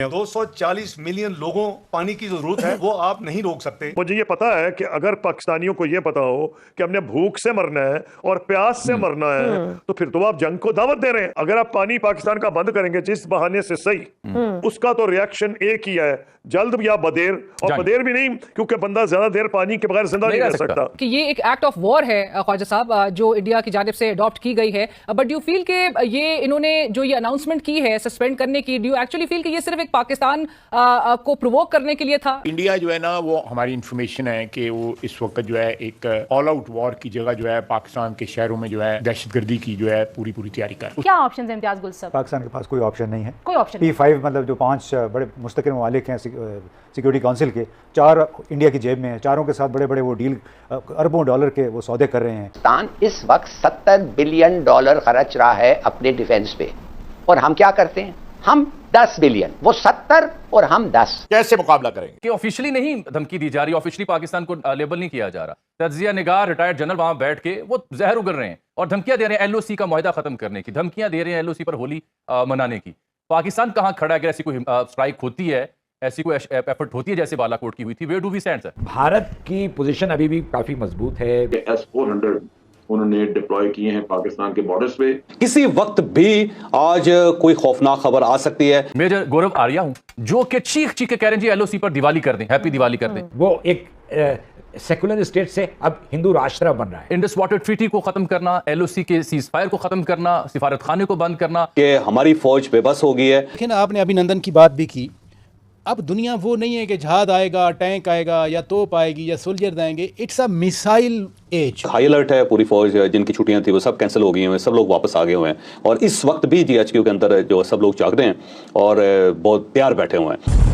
240 million लोगों पानी की जरूरत है, वो आप नहीं रोक सकते। मुझे ये पता है कि अगर पाकिस्तानियों को ये पता हो कि हमने भूख से मरना है और प्यास से मरना है, तो फिर तो आप जंग को दावत दे रहे हैं। अगर आप पानी पाकिस्तान का बंद करेंगे जिस बहाने से सही, उसका तो रिएक्शन एक ही है, जल्द या बदेर, और बदेर भी नहीं, क्योंकि बंदा ज्यादा देर पानी के बगैर जिंदा नहीं रह सकता। कि ये एक एक्ट ऑफ वॉर है ख्वाजा साहब, जो इंडिया की जानिब से अडॉप्ट की गई है, बट यू फील कि ये इन्होंने जो ये अनाउंसमेंट की है सस्पेंड करने की, डू यू एक्चुअली फील कि ये सिर्फ एक पाकिस्तान को प्रोवोक करने के लिए था? इंडिया जो है ना, वो हमारी इंफॉर्मेशन है कि वो इस वक्त जो है एक ऑल आउट वॉर की जगह जो है पाकिस्तान के शहरों में जो है दहशतगर्दी की जो है पूरी तैयारी कर। क्या ऑप्शन है इम्तियाज गुल साहब? पाकिस्तान के पास कोई ऑप्शन नहीं है। कोई ऑप्शन P5 मतलब जो 5 बड़े मुस्तकिल ममालिक हैं सिक्योरिटी काउंसिल के, 4 इंडिया की जेब में है, चारों के साथ बड़े बड़े वो डील अरबों डॉलर के वो सौदे कर रहे हैं। पाकिस्तान इस वक्त $70 बिलियन खर्च रहा है अपने डिफेंस पे, और हम क्या करते हैं? हम 10 बिलियन, वो 70 और हम 10। कैसे मुकाबला करेंगे? कि ऑफिशियली नहीं धमकी दी जा रही, ऑफिशियली पाकिस्तान को लेबल नहीं किया जा रहा। तज्जिया निगार रिटायर्ड जनरल वहां बैठ के वो जहर उगल रहे हैं और धमकियां दे रहे हैं LOC का मुआहदा खत्म करने की, धमकियां दे रहे हैं LOC पर होली मनाने की। पाकिस्तान कहां खड़ा है? अगर ऐसी कोई स्ट्राइक होती है, ऐसी कोई एफर्ट होती है जैसे बालाकोट की हुई थी, where do we stand sir? Bharat की पोजीशन अभी भी काफी मजबूत है। S-400 उन्होंने डिप्लॉय किए हैं पाकिस्तान के बॉर्डर्स पे। किसी वक्त भी आज कोई खौफनाक खबर आ सकती है। मेजर गौरव आर्या हूं, जो कि चीख चीख के कह रहे हैं जी LOC पर दिवाली कर दें, हैप्पी दिवाली कर दें। वो एक सेकुलर स्टेट से अब हिंदू राष्ट्र बन रहा है। इंडस वाटर ट्रीटी को खत्म करना, LOC के सीज फायर को खत्म करना, सिफारत खाने को बंद करना, कि हमारी फौज बेबस हो गई है। लेकिन आपने अभिनंदन की बात भी की। अब दुनिया वो नहीं है कि जहाज आएगा, टैंक आएगा या तोप आएगी या सोल्जर आएंगे। It's a missile age. High alert है पूरी फौज, जिनकी छुट्टियां थी वो सब कैंसिल हो गई हैं, सब लोग वापस आ गए हुए हैं, और इस वक्त भी GHQ के अंदर जो सब लोग जाग रहे हैं और बहुत तैयार बैठे हुए हैं।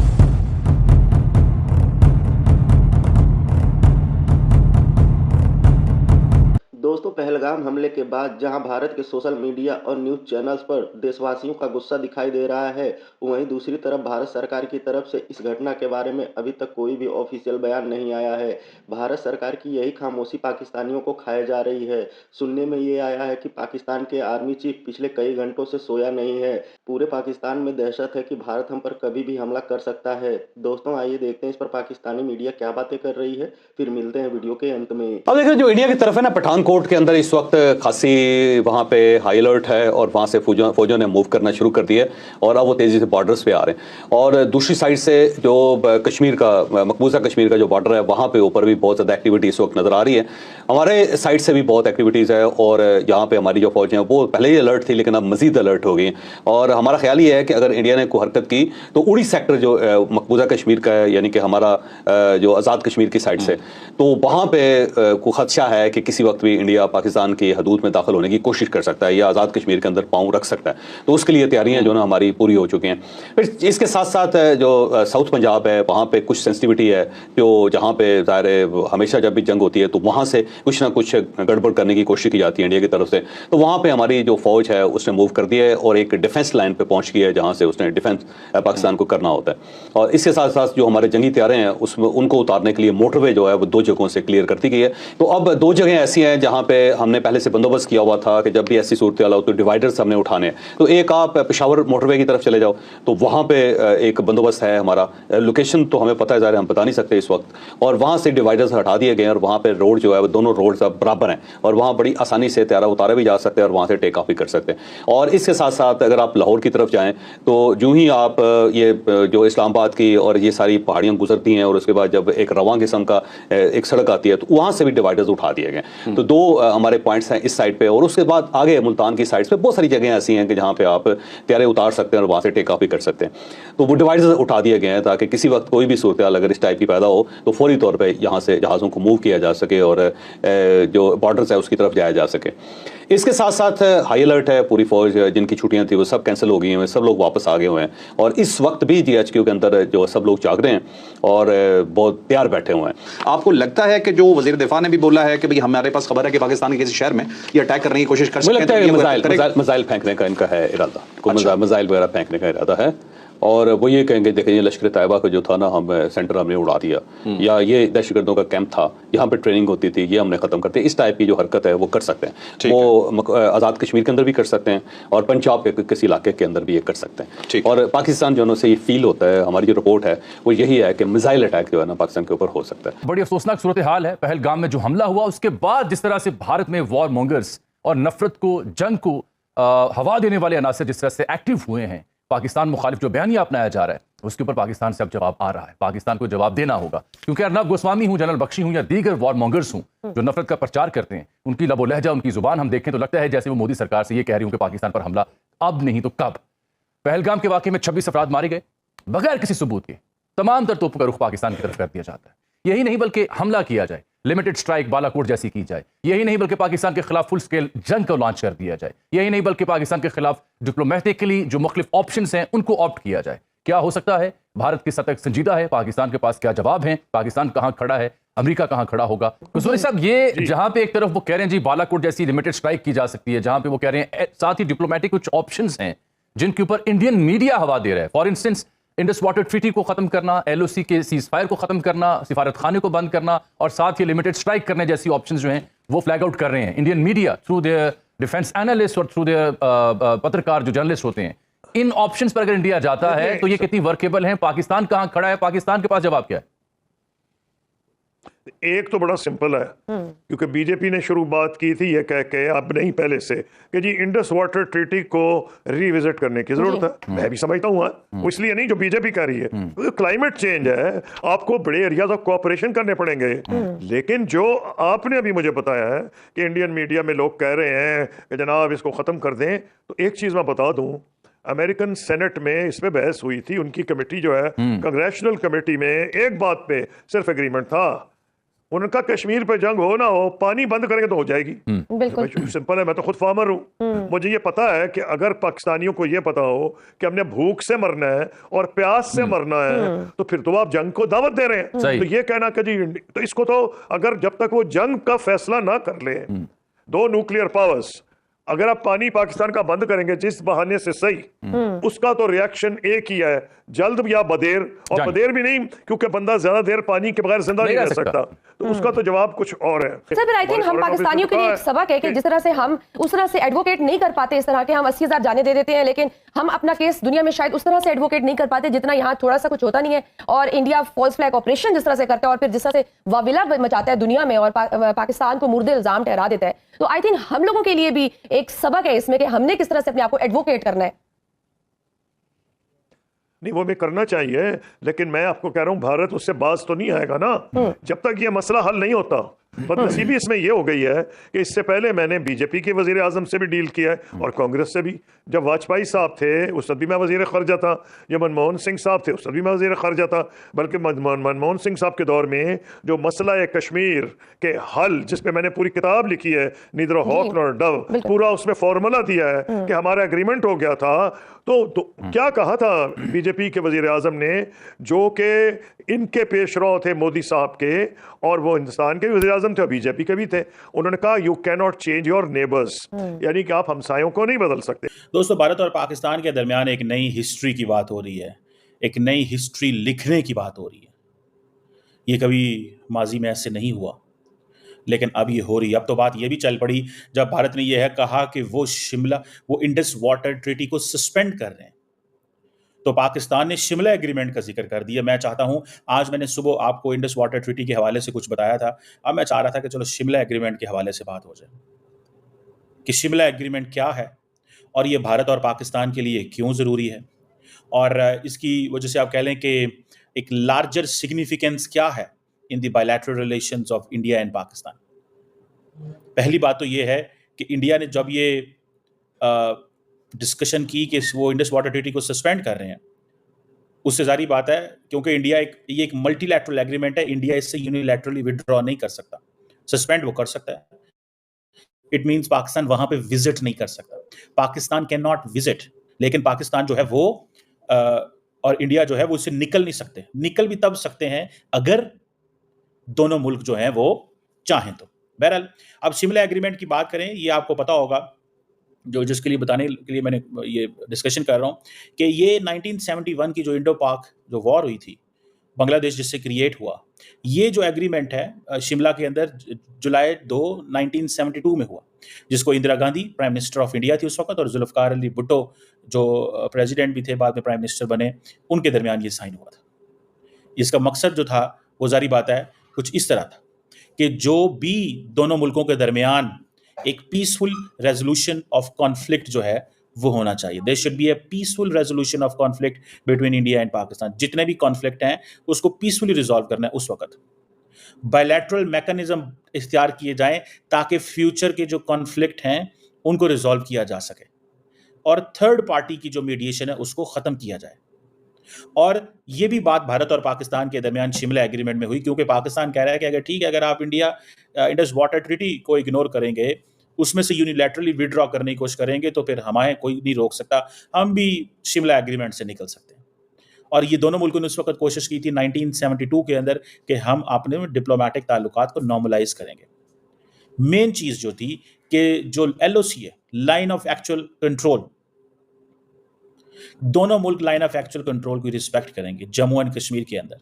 दोस्तों, पहलगाम हमले के बाद जहां भारत के सोशल मीडिया और न्यूज़ चैनल्स पर देशवासियों का गुस्सा दिखाई दे रहा है, वहीं दूसरी तरफ भारत सरकार की तरफ से इस घटना के बारे में अभी तक कोई भी ऑफिशियल बयान नहीं आया है। भारत सरकार की यही खामोशी पाकिस्तानियों को खाए जा रही है। सुनने में ये आया है कि पाकिस्तान के आर्मी चीफ पिछले कई घंटों से सोया नहीं है। पूरे पाकिस्तान में दहशत है कि भारत हम पर कभी भी हमला कर सकता है। दोस्तों, आइए देखते हैं इस पर पाकिस्तानी मीडिया क्या बातें कर रही है, फिर मिलते हैं वीडियो के अंत में। अब देखिए, जो इंडिया की तरफ है ना, पठानकोट के अंदर इस वक्त खासी वहाँ पे हाई अलर्ट है, और वहाँ से फौजों ने मूव करना शुरू कर दिया है, और अब वो तेज़ी से बॉर्डर्स पे आ रहे हैं। और दूसरी साइड से जो कश्मीर का, मकबूजा कश्मीर का जो बॉर्डर है, वहाँ पे ऊपर भी बहुत ज़्यादा एक्टिविटी इस वक्त नज़र आ रही है। हमारे साइड से भी बहुत एक्टिविटीज़ है, और यहाँ पे हमारी जो फौजें हैं वो पहले ही अलर्ट थी, लेकिन अब मजीद अलर्ट हो गई। और हमारा ख्याल ये है कि अगर इंडिया ने कोई हरकत की तो उड़ी सेक्टर जो मकबूजा कश्मीर का है, यानी कि हमारा जो आज़ाद कश्मीर की साइड से, तो वहाँ पे कोई खदशा है कि किसी वक्त भी इंडिया पाकिस्तान की हदूद में दाखिल होने की कोशिश कर सकता है या आज़ाद कश्मीर के अंदर पाँव रख सकता है। तो उसके लिए तैयारियां जो ना हमारी पूरी हो चुकी हैं। फिर इसके साथ साथ जो साउथ पंजाब है, वहाँ पे कुछ सेंसिटिविटी है, जो जहाँ पे ज़ाहिर है हमेशा जब भी जंग होती है तो वहाँ से कुछ ना कुछ गड़बड़ करने की कोशिश की जाती है इंडिया की तरफ से। तो वहाँ पर हमारी जो फौज है उसने मूव कर दिया है और एक डिफेंस लाइन पर पहुँच गई है, जहाँ से उसने डिफेंस पाकिस्तान को करना होता है। और इसके साथ साथ जो हमारे जंगी तैयारे हैं उसमें उनको उतारने के लिए मोटरवे जो है वो 2 जगहों से क्लियर कर दी गई है। तो अब 2 जगह ऐसी हैं जहाँ पे हमने पहले से बंदोबस्त किया हुआ था कि जब भी ऐसी सूरत हो तो डिवाइडर्स हमने उठाने। तो एक आप पेशावर मोटरवे की तरफ चले जाओ, तो वहाँ पे एक बंदोबस्त है हमारा। लोकेशन तो हमें पता है, ज़ाहिर हम बता नहीं सकते इस वक्त। और वहाँ से डिवाइडर्स हटा दिए गए और वहाँ पे रोड जो है वो दोनों रोड्स अब बराबर हैं, और वहाँ बड़ी आसानी से तैयारा उतारे भी जा सकते हैं और वहाँ से टेक ऑफ भी कर सकते हैं। और इसके साथ साथ अगर आप लाहौर की तरफ जाएँ तो जो ही आप ये जो इस्लामाबाद की और ये सारी पहाड़ियाँ गुजरती हैं, और उसके बाद जब एक रवां किस्म का एक सड़क आती है, तो वहाँ से भी डिवाइडर्स उठा दिए गए। तो 2 हमारे पॉइंट्स हैं इस साइड पे, और उसके बाद आगे मुल्तान की साइड पे बहुत सारी जगह ऐसी हैं कि जहाँ पे आप तैयारे उतार सकते हैं और वहाँ से टेक ऑफ भी कर सकते हैं। तो वो डिवाइडर्स उठा दिए गए हैं ताकि किसी वक्त कोई भी सूरत अगर इस टाइप की पैदा हो तो फौरी तौर पे यहाँ से जहाज़ों को मूव किया जा सके और जो बॉर्डर्स है उसकी तरफ जाया जा सके। इसके साथ साथ हाई अलर्ट है पूरी फौज, जिनकी छुट्टियां थी वो सब कैंसिल हो गई हैं, सब लोग वापस आ गए हुए हैं, और इस वक्त भी GHQ के अंदर जो सब लोग जाग रहे हैं और बहुत तैयार बैठे हुए हैं। आपको लगता है कि जो वज़ीर दिफा ने भी बोला है कि भाई हमारे पास खबर है कि पाकिस्तान के किसी शहर में ये अटैक करने की कोशिश कर सकते हैं, मिसाइल फेंकने का इनका है इरादा, कोई मिसाइल वगैरह फेंकने का इरादा है, और वो ये कहेंगे देखें ये लश्कर तैयबा का जो था ना हम सेंटर हमने उड़ा दिया, या ये दहशतगर्दों का कैंप था, यहाँ पे ट्रेनिंग होती थी, ये हमने खत्म करते हैं। इस टाइप की जो हरकत है वो कर सकते हैं। वो आज़ाद कश्मीर के अंदर भी कर सकते हैं और पंजाब के किसी इलाके के अंदर भी ये कर सकते हैं। और पाकिस्तान जो से ये फील होता है, हमारी जो रिपोर्ट है वो यही है कि मिसाइल अटैक जो है ना पाकिस्तान के ऊपर हो सकता है। बड़ी अफसोसनाक सूरत हाल है पहलगाम में जो हमला हुआ उसके बाद जिस तरह से भारत में वॉर मॉन्गर्स और नफरत को, जंग को हवा देने वाले अनासर जिस तरह से एक्टिव हुए हैं, पाकिस्तान मुखालिफ जो बयानिया अपनाया जा रहा है उसके ऊपर पाकिस्तान से अब जवाब आ रहा है। पाकिस्तान को जवाब देना होगा, क्योंकि अर्नब गोस्वामी हूं, जनरल बख्शी हूं या दीगर वॉर मॉन्गर्स हूं जो नफरत का प्रचार करते हैं, उनकी लबो लहजा, उनकी जुबान हम देखें तो लगता है जैसे वो मोदी सरकार से ये कह रही हूं कि पाकिस्तान पर हमला अब नहीं तो कब। पहलगाम के वाकये में 26 अफराद मारे गए बगैर किसी सबूत के, तमाम तर तोपों का रुख पाकिस्तान की तरफ कर दिया जाता है। यही नहीं बल्कि हमला किया जाए, लिमिटेड स्ट्राइक बालाकोट जैसी की जाए। यही नहीं बल्कि पाकिस्तान के खिलाफ फुल स्केल जंग को लॉन्च कर दिया जाए। यही नहीं बल्कि पाकिस्तान के खिलाफ डिप्लोमेटिकली जो मुख्तलिफ ऑप्शंस हैं उनको ऑप्ट किया जाए। क्या हो सकता है? भारत की सतह संजीदा है, पाकिस्तान के पास क्या जवाब है, पाकिस्तान कहां खड़ा है, अमेरिका कहां खड़ा होगा। कसूरी साहब, ये जहां पे एक तरफ वो कह रहे हैं जी बालाकोट जैसी लिमिटेड स्ट्राइक की जा सकती है, जहां पे वो कह रहे हैं साथ ही डिप्लोमेटिक कुछ ऑप्शंस हैं जिनके ऊपर इंडियन मीडिया हवा दे रहा है। For instance Indus water treaty को खत्म करना, LOC के सीज फायर को खत्म करना, सिफारत खाने को बंद करना और साथ ही लिमिटेड स्ट्राइक करने जैसी ऑप्शंस जो हैं वो फ्लैग आउट कर रहे हैं Indian media through their defence analyst और थ्रू देयर पत्रकार जो जर्नलिस्ट होते हैं। इन ऑप्शंस पर अगर इंडिया जाता है तो ये कितनी वर्केबल है? पाकिस्तान कहां खड़ा है? पाकिस्तान के पास जवाब क्या है? एक तो बड़ा सिंपल है, क्योंकि बीजेपी ने शुरू बात की थी ये कह के, अब नहीं पहले से, कि जी इंडस वाटर ट्रीटी को रिविजिट करने की जरूरत है। मैं भी समझता हूँ वो इसलिए नहीं जो बीजेपी कह रही है, क्लाइमेट चेंज है, आपको बड़े एरियाज ऑफ कोऑपरेशन करने पड़ेंगे। लेकिन जो आपने अभी मुझे बताया है कि इंडियन मीडिया में लोग कह रहे हैं कि जनाब इसको खत्म कर दें, तो एक चीज मैं बता दूं, अमेरिकन सेनेट में इस पे बहस हुई थी, उनकी कमेटी जो है कांग्रेचुनल कमेटी में एक बात पे सिर्फ एग्रीमेंट था, उनका कश्मीर पे जंग हो ना हो, पानी बंद करेंगे तो हो जाएगी। बिल्कुल सिंपल है, मैं तो खुद फार्मर हूँ, मुझे ये पता है कि अगर पाकिस्तानियों को ये पता हो कि हमने भूख से मरना है और प्यास से मरना है, तो फिर तो आप जंग को दावत दे रहे हैं। तो ये कहना कि जी, तो इसको तो अगर जब तक वो जंग का फैसला ना कर ले, दो न्यूक्लियर पावर्स, अगर आप पानी पाकिस्तान का बंद करेंगे जिस बहाने से सही, उसका तो रिएक्शन एक ही है, जल्द या बदेर, और बदेर भी नहीं क्योंकि बंदा ज्यादा देर पानी के बगैर जिंदा नहीं रह सकता, तो उसका तो जवाब कुछ और है। सर, आई थिंक हम पाकिस्तानियों के लिए एक सबक है कि जिस तरह से हम उस तरह से एडवोकेट नहीं कर पाते, इस तरह के हम 80,000 जाने दे देते हैं, लेकिन हम अपना केस दुनिया में शायद उस तरह से एडवोकेट नहीं कर पाते जितना यहाँ थोड़ा सा कुछ होता नहीं है। और इंडिया फॉल्स फ्लैग ऑपरेशन जिस तरह से करता है और फिर जिस तरह से वाविला मचाता है दुनिया में और पाकिस्तान को मुर्दे इल्जाम ठहरा देता है, तो आई थिंक हम लोगों के लिए भी एक सबक है इसमें कि हमने किस तरह से अपने आप को एडवोकेट करना है। नहीं, वो भी करना चाहिए, लेकिन मैं आपको कह रहा हूं भारत उससे बाज तो नहीं आएगा ना जब तक ये मसला हल नहीं होता। बदनसीबी इसमें ये हो गई है कि इससे पहले मैंने बीजेपी के वजीर आजम से भी डील किया है और कांग्रेस से भी। जब वाजपेयी साहब थे उस वक्त भी मैं वजीर खर्जा था, जब मनमोहन सिंह साहब थे उस वक्त भी मैं वजीर खर्जा था, बल्कि मनमोहन सिंह साहब के दौर में जो मसला है कश्मीर के हल, जिसपे मैंने पूरी किताब लिखी है, नीदर हॉक नॉर डव, पूरा उसमें फॉर्मूला दिया है कि हमारा एग्रीमेंट हो गया था। तो क्या कहा था बीजेपी के वजीर आजम ने, जो कि इनके पेशरो थे मोदी साहब के, और वो हिंदुस्तान के वजीर आजम थे और बीजेपी के भी थे, उन्होंने कहा you can not change your neighbours, यानी कि आप हमसायों को नहीं बदल सकते। दोस्तों, भारत और पाकिस्तान के दरमियान एक नई हिस्ट्री की बात हो रही है, एक नई हिस्ट्री लिखने की बात हो रही है। ये कभी माजी में ऐसे नहीं हुआ, लेकिन अब ये हो रही है। अब तो बात ये भी चल पड़ी जब भारत ने यह कहा कि वो इंडस वाटर ट्रीटी को सस्पेंड कर रहे हैं, तो पाकिस्तान ने शिमला एग्रीमेंट का जिक्र कर दिया। मैं चाहता हूं, आज मैंने सुबह आपको इंडस वाटर ट्रीटी के हवाले से कुछ बताया था, अब मैं चाह रहा था कि चलो शिमला एग्रीमेंट के हवाले से बात हो जाए कि शिमला एग्रीमेंट क्या है और ये भारत और पाकिस्तान के लिए क्यों ज़रूरी है, और इसकी वजह से आप कह लें कि एक लार्जर सिग्निफिकेंस क्या है in the bilateral relations of India and Pakistan. पहली बात तो ये है कि इंडिया ने जब ये डिस्कशन की कि वो इंडस वाटर ट्रीटी को सस्पेंड कर रहे हैं, उससे जारी बात है, क्योंकि ये एक मल्टीलैटरल एग्रीमेंट है, इंडिया इससे यूनिलैटरली विड्रॉ नहीं कर सकता। सस्पेंड वो कर सकता है, इट मीन्स पाकिस्तान वहां पे विजिट नहीं कर सकता। पाकिस्तान कैन नॉट विजिट, लेकिन पाकिस्तान जो है वो और इंडिया जो है वो इससे निकल नहीं सकते। निकल भी तब सकते हैं अगर दोनों मुल्क जो हैं वो चाहें तो। बहरहाल, अब शिमला एग्रीमेंट की बात करें, ये आपको पता होगा जो जिसके लिए बताने के लिए मैंने ये डिस्कशन कर रहा हूँ कि ये 1971 की जो इंडो पाक जो वॉर हुई थी, बांग्लादेश जिससे क्रिएट हुआ, ये जो एग्रीमेंट है शिमला के अंदर जुलाई 2 1972 में हुआ, जिसको Indira Gandhi prime minister of India थी उस वक्त और जुल्फकार अली भुट्टो जो प्रेसिडेंट भी थे, बाद में प्राइम मिनिस्टर बने, उनके दरमियान ये साइन हुआ था। इसका मकसद जो था वो जारी बात है कुछ इस तरह था कि जो भी दोनों मुल्कों के दरमियान एक पीसफुल रेजोल्यूशन ऑफ कॉन्फ्लिक्ट जो है वो होना चाहिए। There should be a peaceful resolution of conflict between India and Pakistan. जितने भी कॉन्फ्लिक्ट हैं उसको पीसफुली रिजॉल्व करना है उस वक्त। बायलैटरल मैकेनिज्म इख्तियार किए जाएं ताकि फ्यूचर के जो कॉन्फ्लिक्ट हैं उनको रिजॉल्व किया जा सके और थर्ड पार्टी की जो मीडिएशन है उसको ख़त्म किया जाए। और ये भी बात भारत और पाकिस्तान के दरमियान शिमला एग्रीमेंट में हुई, क्योंकि पाकिस्तान कह रहा है कि अगर ठीक है, अगर आप इंडिया इंडस वाटर ट्रीटी को इग्नोर करेंगे, उसमें से यूनिलैटरली विड्रॉ करने की कोशिश करेंगे, तो फिर हमारे कोई नहीं रोक सकता, हम भी शिमला एग्रीमेंट से निकल सकते हैं। और ये दोनों मुल्कों ने उस वक्त कोशिश की थी 1972 के अंदर कि हम अपने डिप्लोमेटिक ताल्लुकात को नॉर्मलाइज करेंगे। मेन चीज़ जो थी कि जो LOC है, लाइन ऑफ एक्चुअल कंट्रोल, दोनों मुल्क लाइन ऑफ एक्चुअल कंट्रोल की रिस्पेक्ट करेंगे जम्मू एंड कश्मीर के अंदर।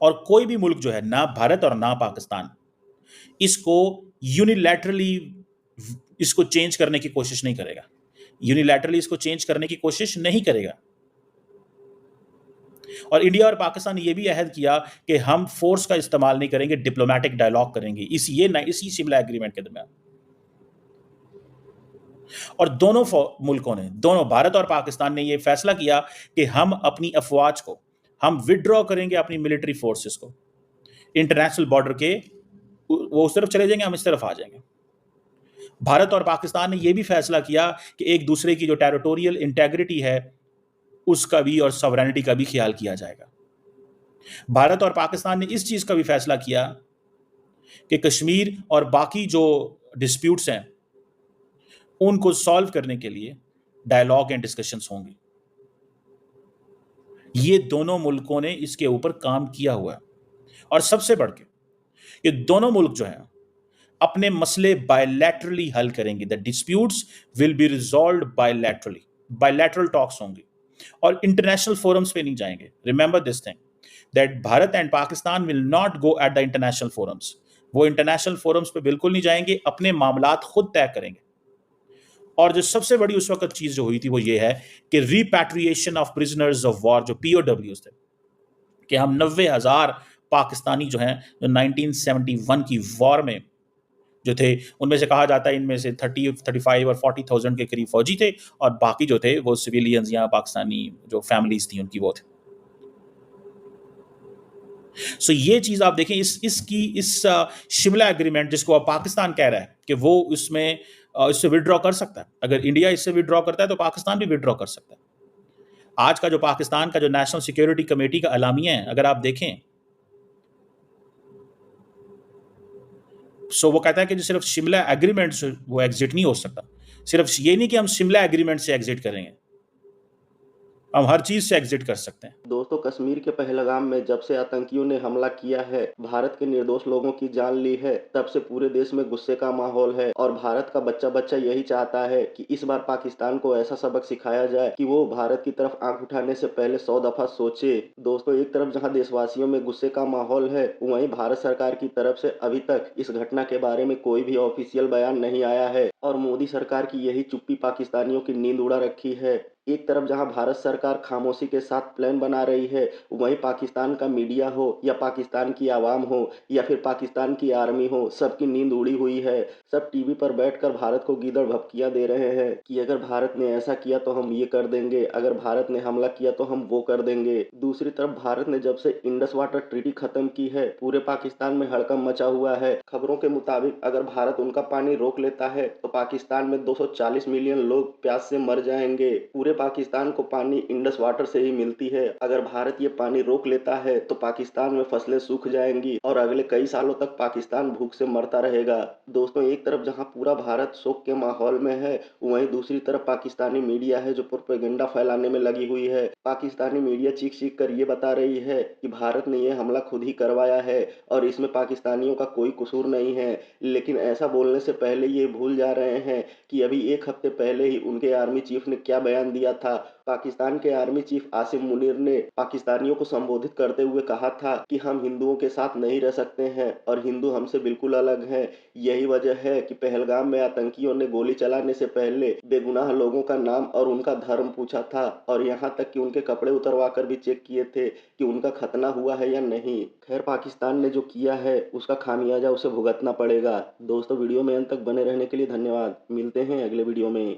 और कोई भी मुल्क जो है, ना भारत और ना पाकिस्तान, इसको यूनिलैटरली इसको चेंज करने की कोशिश नहीं करेगा, यूनिलैटरली इसको चेंज करने की कोशिश नहीं करेगा। और इंडिया और पाकिस्तान ने यह भी अहद किया कि हम फोर्स का इस्तेमाल नहीं करेंगे, डिप्लोमेटिक डायलॉग करेंगे इसी शिमला एग्रीमेंट के दरमियान। और दोनों मुल्कों ने, दोनों भारत और पाकिस्तान ने यह फैसला किया कि हम अपनी अफवाज को हम विड्रॉ करेंगे, अपनी मिलिट्री फोर्सेस को इंटरनेशनल बॉर्डर के, वो उस तरफ चले जाएंगे, हम इस तरफ आ जाएंगे। भारत और पाकिस्तान ने यह भी फैसला किया कि एक दूसरे की जो टेरिटोरियल इंटेग्रिटी है उसका भी और सॉवरेनिटी का भी ख्याल किया जाएगा। भारत और पाकिस्तान ने इस चीज का भी फैसला किया कि कश्मीर और बाकी जो डिस्प्यूट्स हैं उनको सॉल्व करने के लिए डायलॉग एंड डिस्कशंस होंगे। ये दोनों मुल्कों ने इसके ऊपर काम किया हुआ है। और सबसे बढ़ के ये दोनों मुल्क जो हैं अपने मसले बायलैटरली हल करेंगे। The disputes will be resolved bilaterally, bilateral talks होंगे और इंटरनेशनल फोरम्स पे नहीं जाएंगे। Remember this thing that Bharat and Pakistan will not go at the international forums. वो इंटरनेशनल फोरम्स पे बिल्कुल नहीं जाएंगे, अपने मामलात खुद तय करेंगे। और जो सबसे बड़ी उस वक्त चीज जो हुई थी वो ये है कि repatriation of prisoners of war, जो POWs थे, कि हम 90,000 पाकिस्तानी जो हैं जो 1971 की वॉर में जो थे, उनमें से कहा जाता है इनमें से 35 और 40,000 के करीब फौजी थे और बाकी जो थे वो सिविलियंस या पाकिस्तानी जो फैमिलीज थी उनकी वो थे। सो ये चीज आप देखें, इस शिमला एग्रीमेंट जिसको अब पाकिस्तान कह रहा है कि वो इससे विड्रॉ कर सकता है। अगर इंडिया इससे विड्रॉ करता है तो पाकिस्तान भी विड्रॉ कर सकता है। आज का जो पाकिस्तान का जो नेशनल सिक्योरिटी कमेटी का अलामिया है, अगर आप देखें, सो वो कहता है कि जो सिर्फ शिमला एग्रीमेंट से वो एग्जिट नहीं हो सकता। सिर्फ ये नहीं कि हम शिमला एग्रीमेंट से एग्जिट करेंगे, हम हर चीज से एग्जिट कर सकते हैं। दोस्तों, कश्मीर के पहलगाम में जब से आतंकियों ने हमला किया है, भारत के निर्दोष लोगों की जान ली है, तब से पूरे देश में गुस्से का माहौल है और भारत का बच्चा बच्चा यही चाहता है कि इस बार पाकिस्तान को ऐसा सबक सिखाया जाए कि वो भारत की तरफ आंख उठाने से पहले 100 दफा सोचे। दोस्तों, एक तरफ जहां देशवासियों में गुस्से का माहौल है, वहीं भारत सरकार की तरफ से अभी तक इस घटना के बारे में कोई भी ऑफिशियल बयान नहीं आया है और मोदी सरकार की यही चुप्पी पाकिस्तानियों की नींद उड़ा रखी है। एक तरफ जहां भारत सरकार खामोशी के साथ प्लान बना रही है, वहीं पाकिस्तान का मीडिया हो या पाकिस्तान की आवाम हो या फिर पाकिस्तान की आर्मी हो, सबकी नींद उड़ी हुई है। सब टीवी पर बैठकर भारत को गीदड़ भपकियां दे रहे हैं कि अगर भारत ने ऐसा किया तो हम ये कर देंगे, अगर भारत ने हमला किया तो हम वो कर देंगे। दूसरी तरफ भारत ने जब से इंडस वाटर ट्रीटी खत्म की है, पूरे पाकिस्तान में हड़कंप मचा हुआ है। खबरों के मुताबिक अगर भारत उनका पानी रोक लेता है तो पाकिस्तान में 240 मिलियन लोग प्यास से मर जाएंगे। पूरे पूरे पाकिस्तान को पानी इंडस वाटर से ही मिलती है। अगर भारत ये पानी रोक लेता है तो पाकिस्तान में फसलें सूख जाएंगी और अगले कई सालों तक पाकिस्तान भूख से मरता रहेगा। दोस्तों, एक तरफ जहां पूरा भारत शोक के माहौल में है, वहीं दूसरी तरफ पाकिस्तानी मीडिया है जो प्रोपेगेंडा फैलाने में लगी हुई है। पाकिस्तानी मीडिया चीख चीख कर ये बता रही है कि भारत ने ये हमला खुद ही करवाया है और इसमें पाकिस्तानियों का कोई कसूर नहीं है। लेकिन ऐसा बोलने से पहले ये भूल जा रहे हैं कि अभी एक हफ्ते पहले ही उनके आर्मी चीफ ने क्या बयान दिया था। पाकिस्तान के आर्मी चीफ आसिम मुनीर ने पाकिस्तानियों को संबोधित करते हुए कहा था कि हम हिंदुओं के साथ नहीं रह सकते हैं और हिंदू हमसे बिल्कुल अलग हैं। यही वजह है कि पहलगाम में आतंकियों ने गोली चलाने से पहले बेगुनाह लोगों का नाम और उनका धर्म पूछा था और यहाँ तक कि उनके कपड़े उतरवा कर भी चेक किए थे कि उनका खतना हुआ है या नहीं। खैर, पाकिस्तान ने जो किया है उसका खामियाजा उसे भुगतना पड़ेगा। दोस्तों, वीडियो में अंत तक बने रहने के लिए धन्यवाद। मिलते हैं अगले वीडियो में।